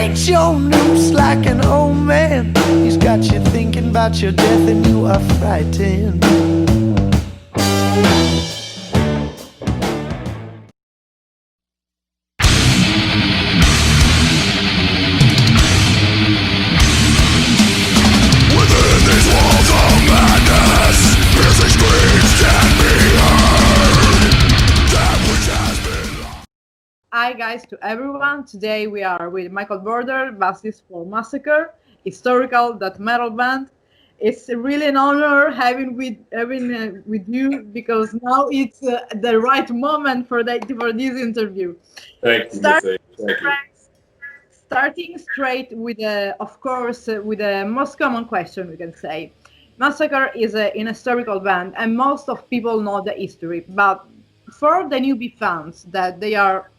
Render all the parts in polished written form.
paints your noose like an old man. He's got you thinking about your death and you are frightened. Hi guys to everyone. Today we are with Michael Border, bassist for Massacre, historical death metal band. It's really an honor having with you because now it's the right moment for this interview. Thank you, Start Miss A. Thank you. Starting straight with of course with the most common question we can say. Massacre is an historical band and most of people know the history, but for the newbie fans that they are,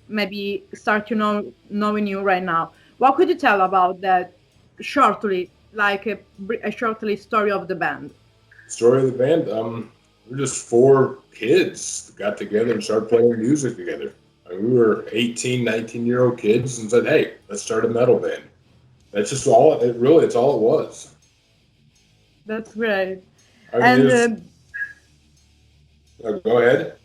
maybe start knowing you right now, what could you tell about that shortly, like a shortly story of the band? Story of the band. We're just four kids that got together and started playing music together. I mean, we were 18, 19-year-old kids and said, "Hey, let's start a metal band." That's just all. It really, it's all it was. That's great. I mean, And go ahead.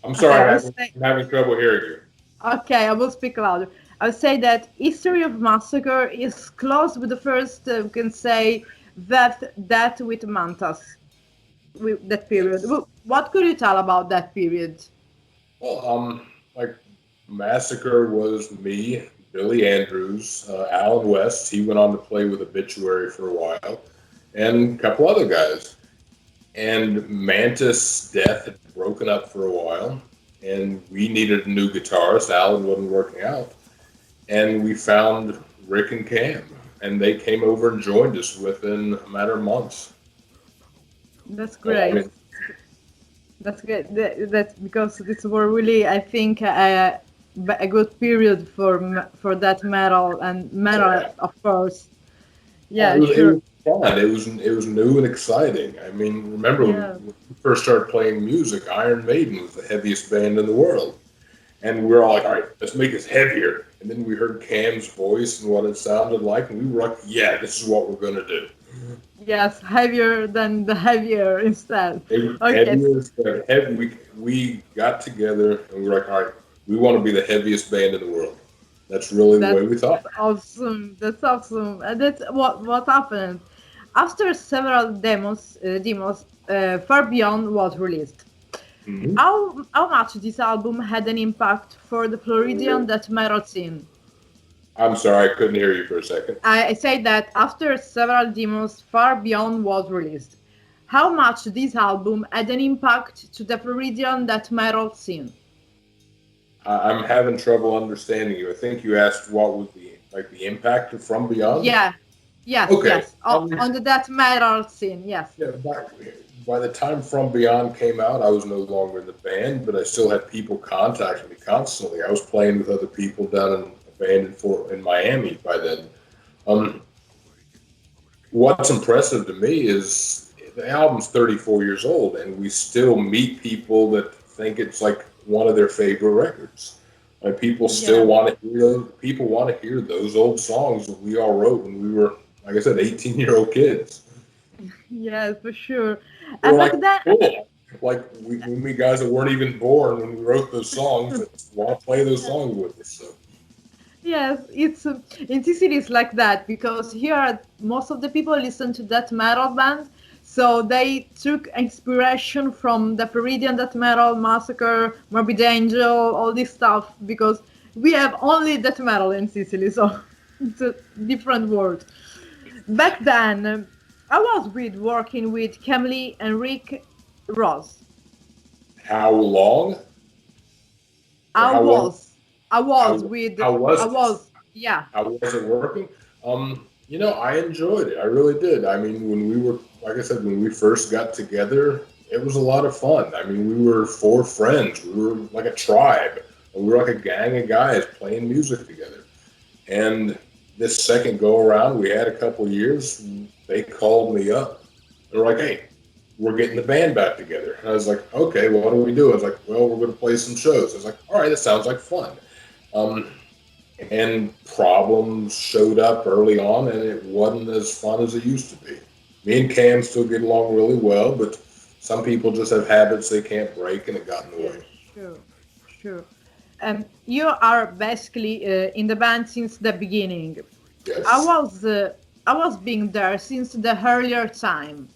I'm okay, sorry, I'm having trouble hearing you. okay, I will speak louder. I would say that history of massacre is close with the first, we can say, that with Mantas, with that period. Yes. What could you tell about that period? Well, like Massacre was me, Billy Andrews, Alan West. He went on to play with Obituary for a while, and a couple other guys. And Mantis' death had broken up for a while, and we needed a new guitarist. Alan wasn't working out, and we found Rick and Cam, and they came over and joined us within a matter of months. That's So, I great. mean, That's good. That's because this were really, I think, a good period for that metal and metal, yeah. of course. Oh, Yeah, it sure. was fun. It was new and exciting. I mean, remember Yeah. when we first started playing music, Iron Maiden was the heaviest band in the world. And we were all like, all right, let's make this heavier. And then we heard Cam's voice and what it sounded like, and we were like, yeah, this is what we're going to do. Yes, heavier than the heavier instead. It was Okay, heaviest, but heavy. We got together and we were like, all right, we want to be the heaviest band in the world. That's really the way that's we thought. awesome. That's awesome. And that's what happened. After several demos, Far Beyond was released. Hmm. How much this album had an impact for the Floridian death metal scene? I'm sorry, I couldn't hear you for a second. I say that after several demos, Far Beyond was released. How much this album had an impact to the Floridian death metal scene? I'm having trouble understanding you. I think you asked what was the impact of From Beyond. Yeah, yes, Okay. yes. On the death metal scene, yes. Yeah, by the time From Beyond came out, I was no longer in the band, but I still had people contacting me constantly. I was playing with other people down in a band in Miami by then. Um, what's impressive to me is the album's 34 years old, and we still meet people that think it's like one of their favorite records. Like people still Yeah, want to hear those. People want to hear those old songs that we all wrote when we were, like I said, 18-year-old kids. yes, for sure. We're And back like, then, cool. Like we guys that weren't even born when we wrote those songs that want to play those songs with us. So yes, it's in Sicily it's like that because here most of the people listen to that metal band, so they took inspiration from the Floridian death metal, Massacre, Morbid Angel, all this stuff because we have only death metal in Sicily, so it's a different world. Back then, I was working with Camille and Rick Ross. how long or I how long? was, I was with, How was I it? was, yeah. How was it working? I enjoyed it. I really did. I mean, when we were, like I said, when we first got together, it was a lot of fun. I mean, we were four friends. We were like a tribe. We were like a gang of guys playing music together. And this second go around, we had a couple years. They called me up. They're like, "Hey, we're getting the band back together." And I was like, "Okay, well, what do we do?" I was like, "Well, we're going to play some shows." I was like, "All right, that sounds like fun." Um, and problems showed up early on, and it wasn't as fun as it used to be. Me and Cam still get along really well, but some people just have habits they can't break, and it got in the Yeah, way. sure, sure. You are basically in the band since the beginning. I Yes. was uh, I was being there since the earlier time.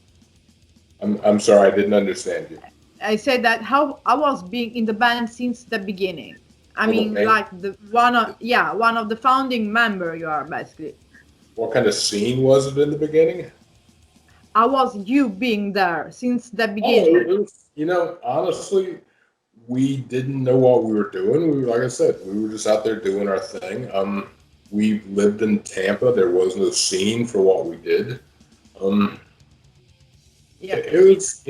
I'm sorry, I didn't understand you. I said that how I was being in the band since the beginning. I Oh, the mean, band. like one of the founding member. You are basically. What kind of scene was it in the beginning? I was you being there since the Oh, beginning. honestly, we didn't know what we were doing. Like I said, we were just out there doing our thing. We lived in Tampa. There was no scene for what we did. Um, Yeah, it was.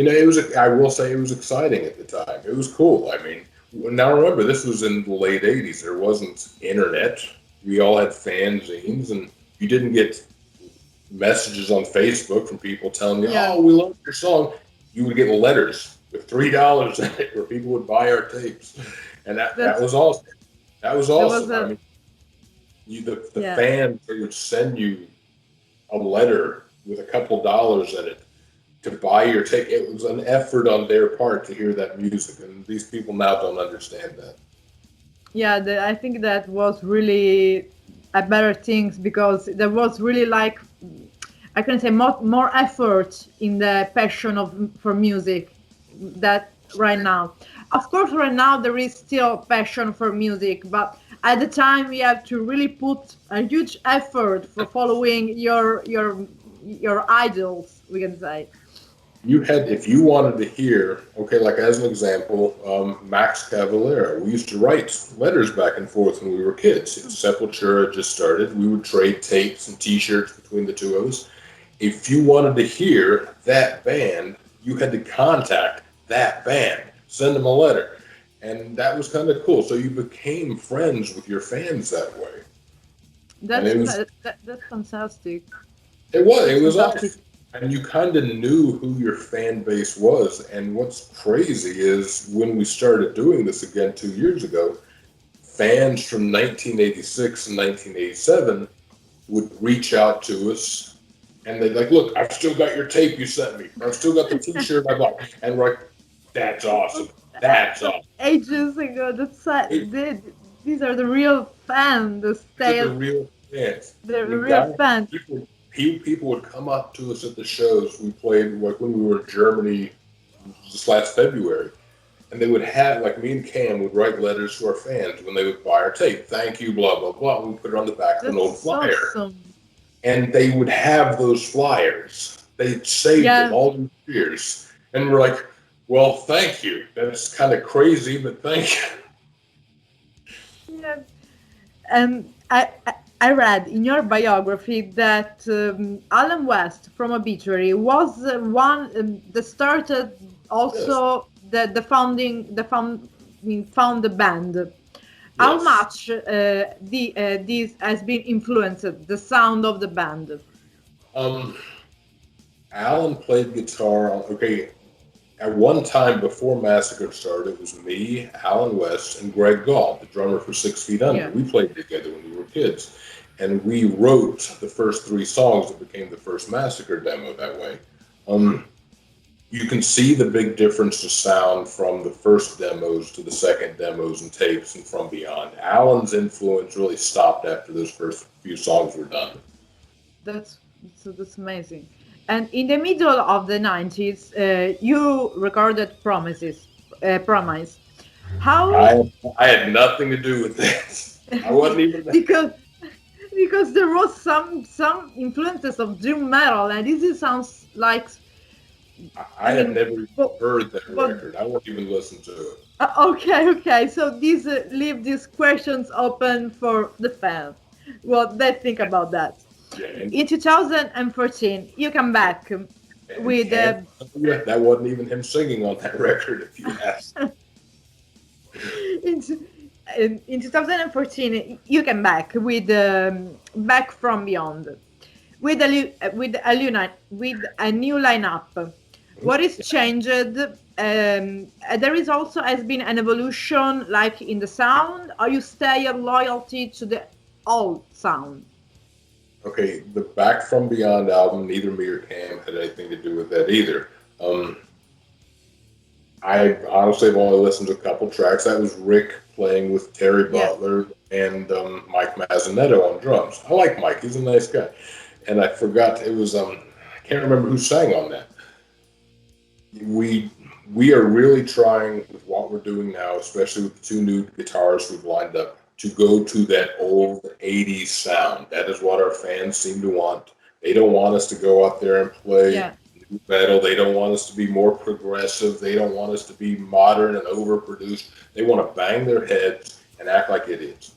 I will say it was exciting at the time. It was cool. I mean, now remember, this was in the late '80s. There wasn't internet. We all had fanzines, and you didn't get messages on Facebook from people telling you, yeah. "Oh, we love your song." You would get letters with $3 in it, where people would buy our tapes, and that That's was awesome. That was there was awesome. I a mean, the yeah. fans, they would send you a letter with a couple dollars in it to buy your ticket. It was an effort on their part to hear that music, and these people now don't understand that. Yeah, I think that was really a better thing because there was really like I can say more effort in the passion of for music that right now. Of course, right now there is still passion for music, but at the time you have to really put a huge effort for following your idols. We can say. You had, if you wanted to hear, okay, like as an example, Max Cavalera. We used to write letters back and forth when we were kids. Sepultura had just started. We would trade tapes and T-shirts between the two of us. If you wanted to hear that band, you had to contact that band, send them a letter, and that was kind of cool. So you became friends with your fans that way, and That's fantastic. it That's was fantastic. awesome. And you kind of knew who your fan base was. And what's crazy is when we started doing this again 2 years ago, fans from 1986 and 1987 would reach out to us, and they'd like, "Look, I've still got your tape you sent me. I've still got the T-shirt I bought," and we're like, "That's awesome. That's From awesome." ages ago. These These are the real fans. are the real fans. The When real guys, fans. people would come up to us at the shows we played, like when we were in Germany this last February, and they would have, like, me and Cam would write letters to our fans when they would buy our tape. Thank you, blah blah blah. We put it on the back of an old That's flyer, awesome. and they would have those flyers. They saved them Yeah, all these years, and we're like, "Well, thank you. That's kind of crazy, but thank you." yeah. And I read in your biography that Alan West from Obituary was one that started Yes, also found the band. How yes. much this has been influenced the sound of the band? Um, Alan played guitar on. Okay, at one time before Massacre started, it was me, Alan West, and Greg Gall, the drummer for 6 Feet Under. Yeah, We played together when we were kids, and we wrote the first three songs that became the first Massacre demo that way. Um, you can see the big difference to sound from the first demos to the second demos and tapes and from beyond. Alan's influence really stopped after those first few songs were done. that's that's amazing. And in the middle of the 90s, you recorded Promise. How I had nothing to do with this. I wasn't even there. because there was some influences of doom metal, and this sounds like I I had mean, never even but heard that but record. I wouldn't even listen to it. okay. So these leave these questions open for the fans. What they think about that. Yeah, In 2014, you come back and with Cam, yeah, that wasn't even him singing on that record, if you ask. in, in 2014, you came back with Back from Beyond with with a new lineup. What is changed? There is also has been an evolution, like in the sound. Or you stay a loyalty to the old sound. Okay, the Back from Beyond album, neither me or Cam had anything to do with that either. Um, I honestly have only listened to a couple tracks. That was Rick playing with Terry Yeah. Butler and Mike Mazzanetto on drums. I like Mike; he's a nice guy. And I forgot it was I can't remember who sang on that. We we are really trying with what we're doing now, especially with the two new guitars we've lined up, to go to that old 80s sound. That is what our fans seem to want. They don't want us to go out there and play Yeah. new metal. They don't want us to be more progressive. They don't want us to be modern and overproduced. They want to bang their heads and act like idiots.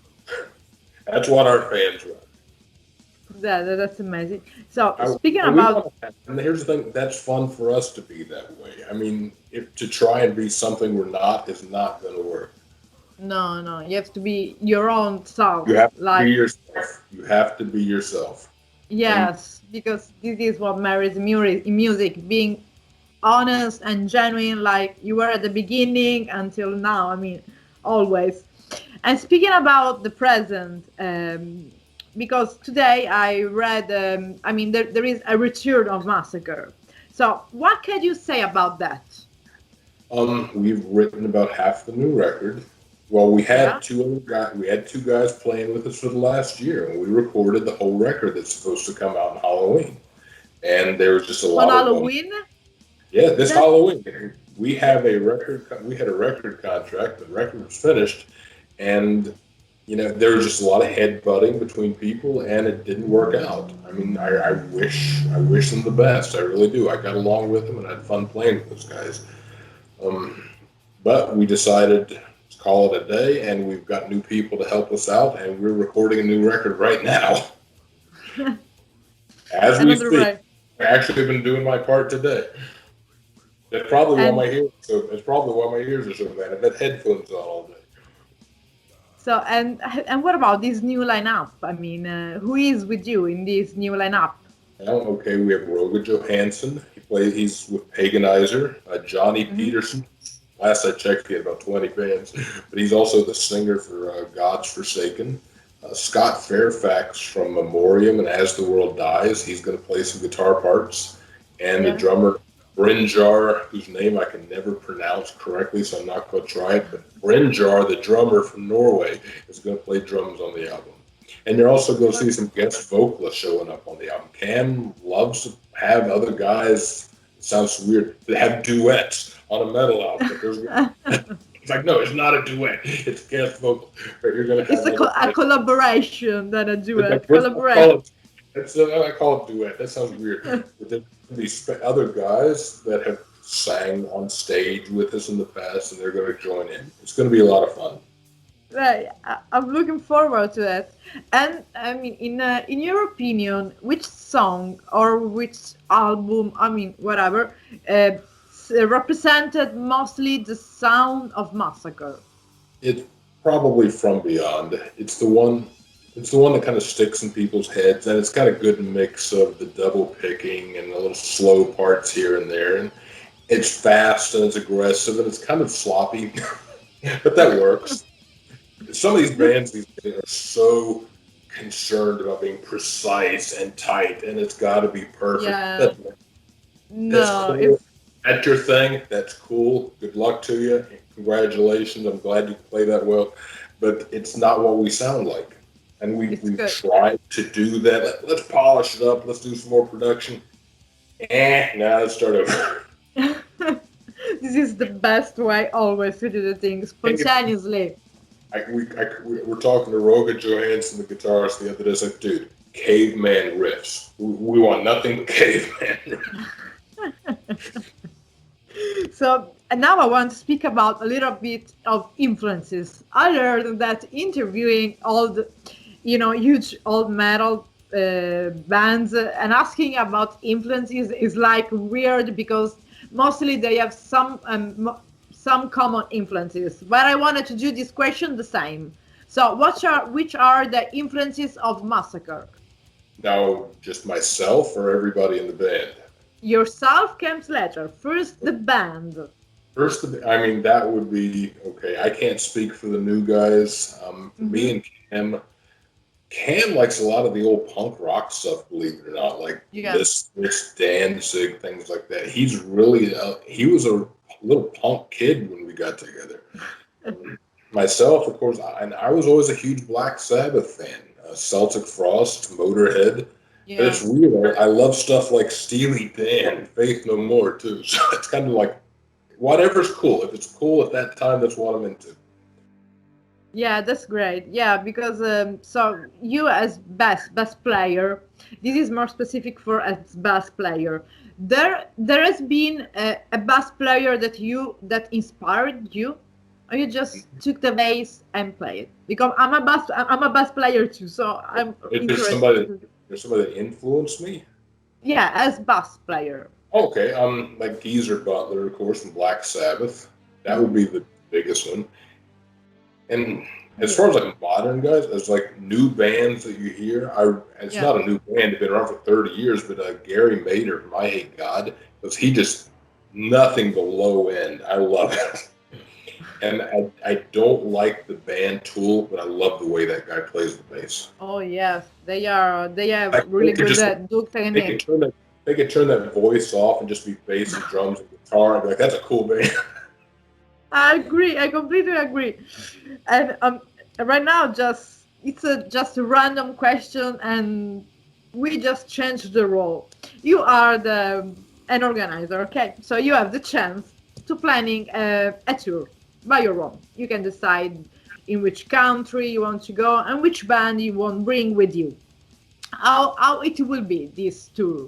That's what our fans want. That's amazing. So I, speaking and we about want that. And here's the thing: that's fun for us to be that way. I mean, if to try and be something we're not is not going to work. no, no, you have to be your own self. You have to be Like yourself. You have to be yourself. And yes, because this is what marries music, being honest and genuine, like you were at the beginning until now. I mean, always. And speaking about the present, because today I read, I mean, there is a return of Massacre. So, what can you say about that? we've written about half the new record. Well, Yeah, we had two guys playing with us for the last year, and we recorded the whole record that's supposed to come out on Halloween. And there was just a on lot of Halloween. yeah, this That Halloween we have a record. We had a record contract. The record was finished, and there was just a lot of headbutting between people, and it didn't work out. I mean, I wish them the best. I really do. I got along with them and had fun playing with those guys. Um, but we decided to call it a day, and we've got new people to help us out, and we're recording a new record right now as we another speak. way. I've actually been doing my part today. That's probably why And my ears. So that's probably why my ears are so bad. I've had headphones on all day. so, and what about this new lineup? I mean, who is with you in this new lineup? Now, okay, we have Roga Johansson. He's with Paganizer. Johnny Hmm. Peterson. Last I checked, he had about 20 bands, but he's also the singer for God's Forsaken. Scott Fairfax from Memoriam and As the World Dies. He's going to play some guitar parts. And the Yeah. drummer, Brynjar, whose name I can never pronounce correctly, so I'm not going to try it. But Brynjar, the drummer from Norway, is going to play drums on the album. And you're also going to see some guest vocalists showing up on the album. Cam loves to have other guys, it sounds weird, to have duets on a metal album. But it's like, no, it's not a duet. It's guest vocal. But you're going to It's have other a guys. collaboration than a It's like, duet. I Collaboration. call it, I call it duet. That sounds weird. But there's these other guys that have sang on stage with us in the past, and they're going to join in. It's going to be a lot of fun. Right, I'm looking forward to that. And I mean, in your opinion, which song or which album, I mean, whatever, represented mostly the sound of Massacre? It's probably From Beyond. It's the one that kind of sticks in people's heads, and it's got a good mix of the double picking and the little slow parts here and there. And it's fast and it's aggressive and it's kind of sloppy, but that works. Some of these bands these days are so concerned about being precise and tight, and it's got to be perfect. Yeah, That's no, cool. it's That's your thing. That's cool. Good luck to you. Congratulations. I'm glad you play that well. But it's not what we sound like. And it's we've good. tried to do that. Let's polish it up. Let's do some more production. Now let's start over. This is the best way always to do the things spontaneously. We're talking to Roga Johansson, the guitarist, the other day. It's like, dude, caveman riffs. We want nothing but caveman riffs. So and now I want to speak about a little bit of influences. I learned that interviewing all the, huge old metal bands and asking about influences is like weird because mostly they have some common influences. But I wanted to do this question the same. So, which are the influences of Massacre? Now, just myself or everybody in the band? Yourself comes later. First, the band. First, I mean, that would be okay. I can't speak for the new guys. For me Hmm. and Cam, Cam likes a lot of the old punk rock stuff, believe it or not, like Yeah. this Danzig, things like that. He's really he was a little punk kid when we got together. Myself, of course, and I was always a huge Black Sabbath fan. Celtic Frost, Motorhead. But Yeah. it's weird. I love stuff like Steely Dan, Faith No More too. So it's kind of like whatever's cool. If it's cool at that time, that's what I'm into. Yeah, that's great. Yeah, because so you as bass player, this is more specific for as bass player. There has been a bass player that inspired you, or you just took the bass and played? Because I'm a bass player too, so I'm If interested. there's somebody that influenced me. Yeah, as bass player. Okay, like Geezer Butler, of course, from Black Sabbath. That would be the biggest one. And as far as like modern guys, as like new bands that you hear, it's Yeah. not a new band; it's been around for 30 years. But Gary Mader from I Hate God, because he just nothing but low end. I love it, and I don't like the band Tool, but I love the way that guy plays the bass. Oh yes, they are Like really good at Duke they could technique. turn that they could turn that voice off and just be bass and drums and guitar. And be like, that's a cool band. I agree. I completely agree. And right now, just a random question, and we just changed the role. You are an organizer, okay? So you have the chance to planning a tour by your own. You can decide in which country you want to go and which band you want bring with you. How it will be this tour?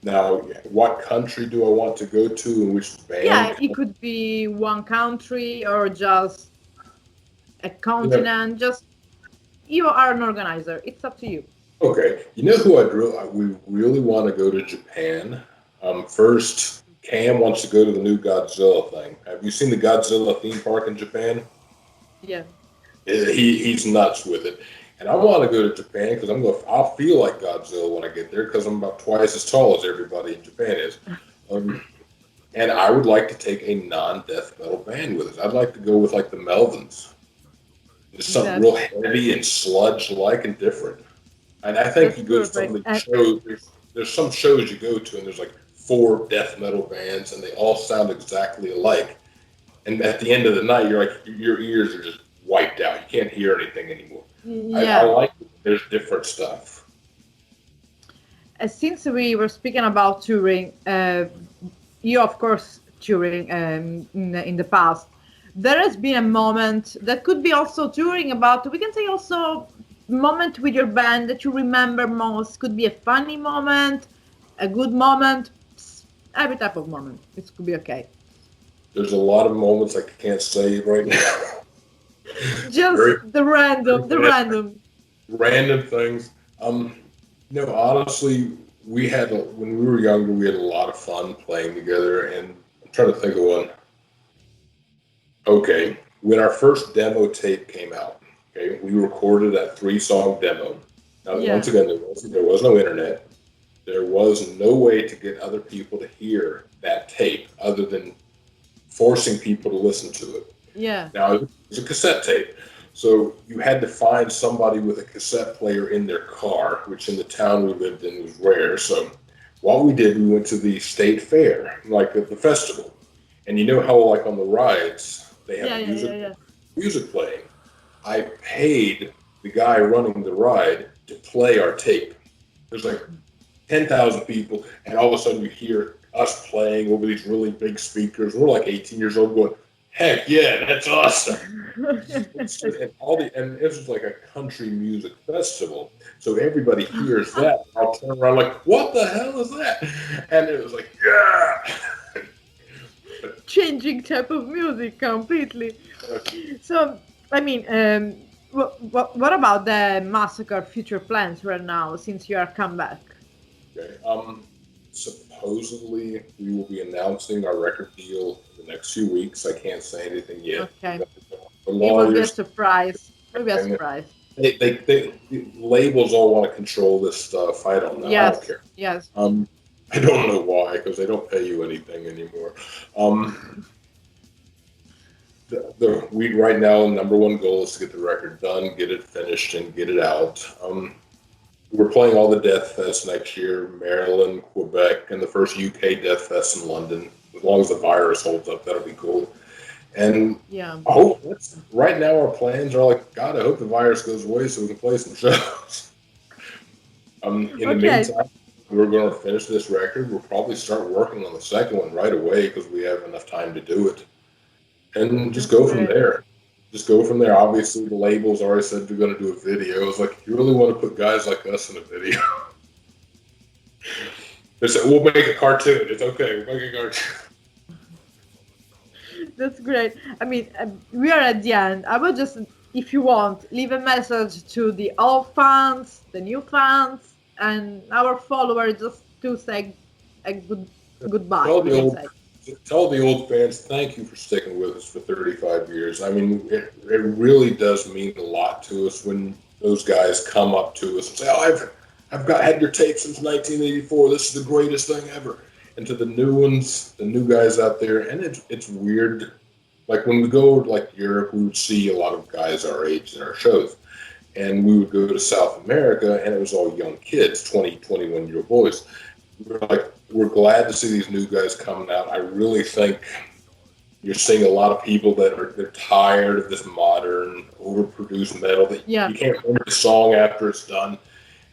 Now, what country do I want to go to and which Yeah, band? it could be one country or just a You know, continent. Just you are an organizer. It's up to you. okay, you know who we really want to go to Japan. First, Cam wants to go to the new Godzilla thing. Have you seen the Godzilla theme park in Japan? Yeah. He's nuts with it, and I want to go to Japan because I'll feel like Godzilla when I get there because I'm about twice as tall as everybody in Japan is. Um, and I would like to take a non-death metal band with us. I'd like to go with like the Melvins. Just something real That's heavy and sludge-like and different. And I think that's you go to some of perfect. the shows. There's some shows you go to, and there's like four death metal bands, and they all sound exactly alike. And at the end of the night, you're like your ears are just wiped out. You can't hear anything anymore. I Yeah. like it. There's different stuff. Since we were speaking about touring, you of course touring in the past. There has been a moment that could be also touring about. We can say also moment with your band that you remember most. Could be a funny moment, a good moment, every type of moment. It could be okay. There's a lot of moments I can't say right now. Just Very, the random. random things. Um, honestly, when we were younger, we had a lot of fun playing together, and I'm trying to think of one. Okay, when our first demo tape came out, okay, we recorded that 3-song demo. Now, Yeah. once again, there was no internet. There was no way to get other people to hear that tape other than forcing people to listen to it. Yeah. Now, it was a cassette tape, so you had to find somebody with a cassette player in their car, which in the town we lived in was rare. So what we did, we went to the state fair, like at the festival. And you know how, like on the rides, they Yeah. have Yeah. Yeah. Yeah. music playing. I paid the guy running the ride to play our tape. There's like 10,000 people, and all of a sudden you hear us playing over these really big speakers. We're like 18 years old going, heck yeah, that's awesome. And this was like a country music festival. So everybody hears that. I'll turn around like, what the hell is that? And it was like, yeah. Changing type of music completely. So, I mean, what about the Massacre future plans right now since you are come back? Okay. Supposedly we will be announcing our record deal in the next few weeks. I can't say anything yet. Okay. The It will be a lawyers, surprise. It will be a surprise. the labels all want to control this stuff. I don't know. I don't Yes. care. Yes. I don't know why, because they don't pay you anything anymore. We right now number one goal is to get the record done, get it finished, and get it out. We're playing all the Death Fest next year, Maryland, Quebec, and the first UK Death Fest in London. As long as the virus holds up, that'll be cool. And Yeah. I hope right now our plans are like, God, I hope the virus goes away so we can play some shows. In the meantime, we're going to finish this record. We'll probably start working on the second one right away because we have enough time to do it. And just go from there. Just go from there. Obviously, the labels already said they're going to do a video. It's like, you really want to put guys like us in a video? They said, we'll make a cartoon. It's okay. We'll make a cartoon. That's great. I mean, we are at the end. I would just, if you want, leave a message to the old fans, the new fans, and our followers, just to say a goodbye. Tell the old fans, thank you for sticking with us for 35 years. I mean, it really does mean a lot to us when those guys come up to us and say, oh, I've had your tape since 1984. This is the greatest thing ever. And to the new ones, the new guys out there, and it's weird. Like when we go like Europe, we would see a lot of guys our age in our shows. And we would go to South America, and it was all young kids, 20, 21-year-old boys. We're glad to see these new guys coming out. I really think you're seeing a lot of people they're tired of this modern, overproduced metal that you can't remember the song after it's done.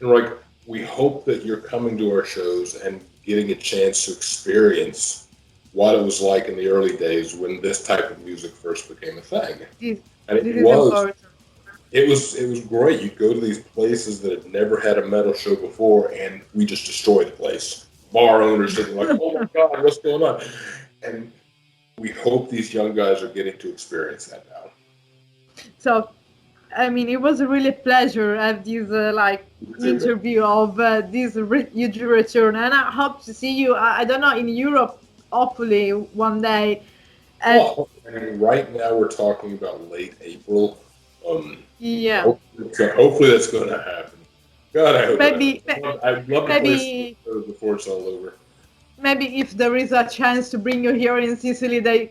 And we hope that you're coming to our shows and getting a chance to experience what it was like in the early days when this type of music first became a thing. And it was great. You'd go to these places that had never had a metal show before, and we just destroyed the place. Bar owners sitting like, oh my God, what's going on? And we hope these young guys are getting to experience that now. So, I mean, it was a really pleasure to have this interview of this huge return, and I hope to see you. I don't know, in Europe, hopefully one day. Right now we're talking about late April. Yeah. Hopefully that's going to happen. God, I hope. I'd love to play before it's all over. Maybe if there is a chance to bring you here in Sicily, I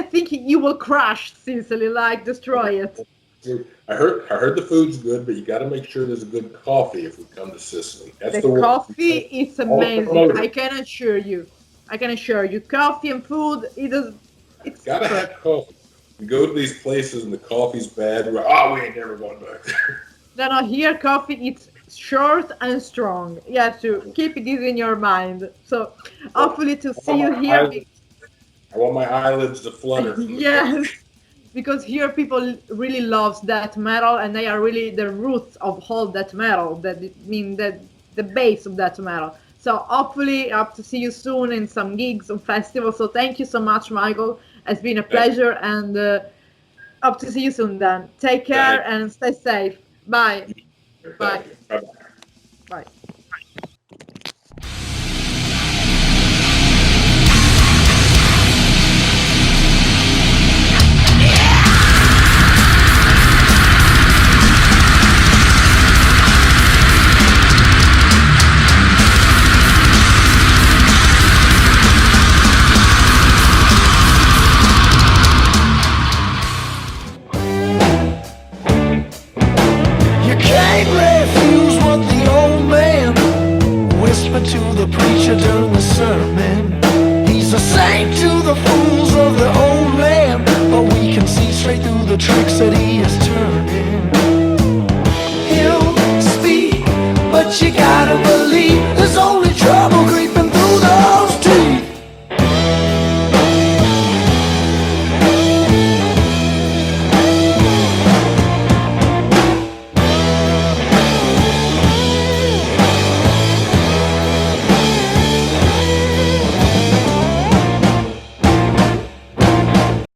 think you will crush Sicily, destroy it. I heard the food's good, but you got to make sure there's a good coffee if we come to Sicily. That's the coffee is amazing. I can assure you. Coffee and food, it's gotta have coffee. You go to these places and the coffee's bad. We're like, we ain't never going back there. No, here coffee it's short and strong. You have to keep this in your mind. So hopefully to see you here. I want my eyelids to flutter. Yes, because here people really love death metal, and they are really the roots of all death metal. The base of death metal. So hopefully I hope to see you soon in some gigs and festivals. So thank you so much, Michael. It's been a pleasure, and hope to see you soon then. Take care and stay safe. Bye. Bye. Bye. To the preacher during the sermon, he's a saint to the fools of the old land, but we can see straight through the tricks that he is turning. He'll speak, but you gotta